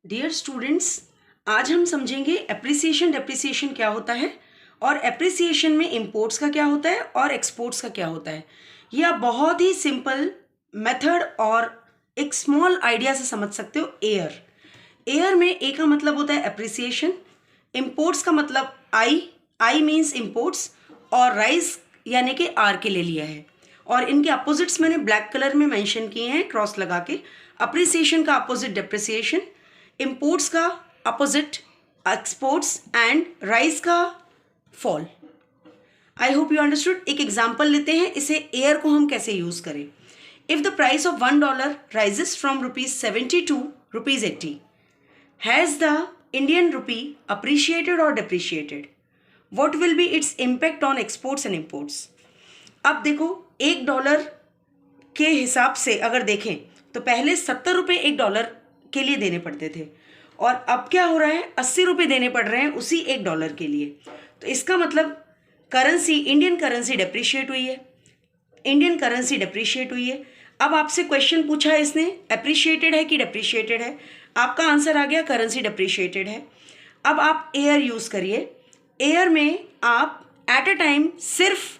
Dear students, आज हम समझेंगे एप्रिसिएशन डेप्रिसिएशन क्या होता है और एप्रिसिएशन में इंपोर्ट्स का क्या होता है और एक्सपोर्ट्स का क्या होता है। ये आप बहुत ही सिंपल मेथड और एक स्मॉल आइडिया से समझ सकते हो। एयर में ए का मतलब होता है एप्रिसिएशन, इंपोर्ट्स का मतलब आई मीन्स इंपोर्ट्स और राइज यानी कि आर के ले लिया है। और इनके अपोजिट्स मैंने ब्लैक कलर में मेंशन किए हैं क्रॉस लगा के। अप्रिसिएशन का अपोजिट डेप्रिसिएशन, इंपोर्ट्स का अपोजिट एक्सपोर्ट्स एंड राइज का fall. I hope you understood. एक एग्जाम्पल लेते हैं, इसे एयर को हम कैसे यूज करें। If the price of $1 rises from ₹70 to ₹80, has the Indian rupee appreciated और depreciated? What will be its impact on exports and imports? अब देखो, $1 के हिसाब से अगर देखें तो पहले 70 रुपये $1 के लिए देने पड़ते थे और अब क्या हो रहा है, 80 रुपये देने पड़ रहे हैं उसी $1 के लिए। तो इसका मतलब करेंसी, इंडियन करेंसी डेप्रिशिएट हुई है, इंडियन करेंसी डेप्रिशिएट हुई है। अब आपसे क्वेश्चन पूछा है इसने, अप्रिशिएटेड है कि डेप्रिशिएटेड है? आपका आंसर आ गया करेंसी डेप्रिशिएटेड है। अब आप एयर यूज़ करिए। एयर में आप एट अ टाइम सिर्फ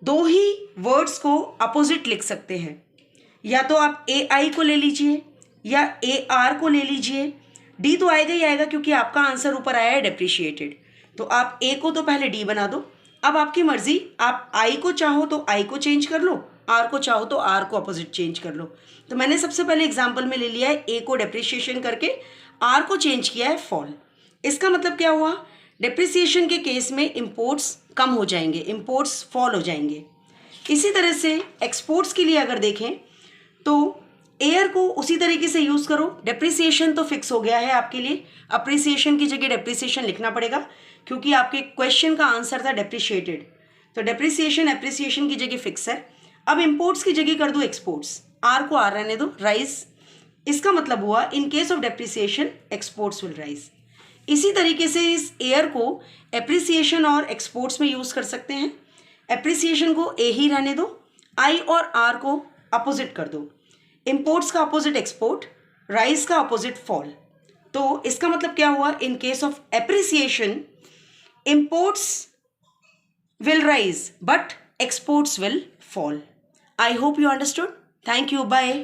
2 ही वर्ड्स को अपोजिट लिख सकते हैं। या तो आप AI को ले लीजिए या AR को ले लीजिए। D तो आएगा ही आएगा क्योंकि आपका आंसर ऊपर आया है डेप्रिशिएटेड। तो आप A को तो पहले D बना दो। अब आपकी मर्जी, आप I को चाहो तो I को चेंज कर लो, R को चाहो तो R को अपोजिट चेंज कर लो। तो मैंने सबसे पहले एग्जाम्पल में ले लिया है A को डेप्रिशिएशन करके, R को चेंज किया है फॉल। इसका मतलब क्या हुआ, डेप्रिसिएशन के केस में इंपोर्ट्स कम हो जाएंगे, इंपोर्ट्स फॉल हो जाएंगे। इसी तरह से एक्सपोर्ट्स के लिए अगर देखें तो एयर को उसी तरीके से यूज़ करो। डेप्रिसिएशन तो फिक्स हो गया है आपके लिए, अप्रिसिएशन की जगह डेप्रिसिएशन लिखना पड़ेगा क्योंकि आपके क्वेश्चन का आंसर था डेप्रिशिएटेड। तो डेप्रिसिएशन एप्रिसिएशन की जगह फिक्स है। अब इंपोर्ट्स की जगह कर दो एक्सपोर्ट्स, आर को आर रहने दो, राइज। इसका मतलब हुआ in case of depreciation exports will rise. इसी तरीके से इस एयर को एप्रिसिएशन और एक्सपोर्ट्स में यूज़ कर सकते हैं। एप्रिसिएशन को ए ही रहने दो, आई और आर को अपोजिट कर दो। इंपोर्ट्स का अपोजिट एक्सपोर्ट, राइज का अपोजिट फॉल। तो इसका मतलब क्या हुआ, in case of appreciation imports will rise but exports will fall. I hope you understood. Thank you. Bye.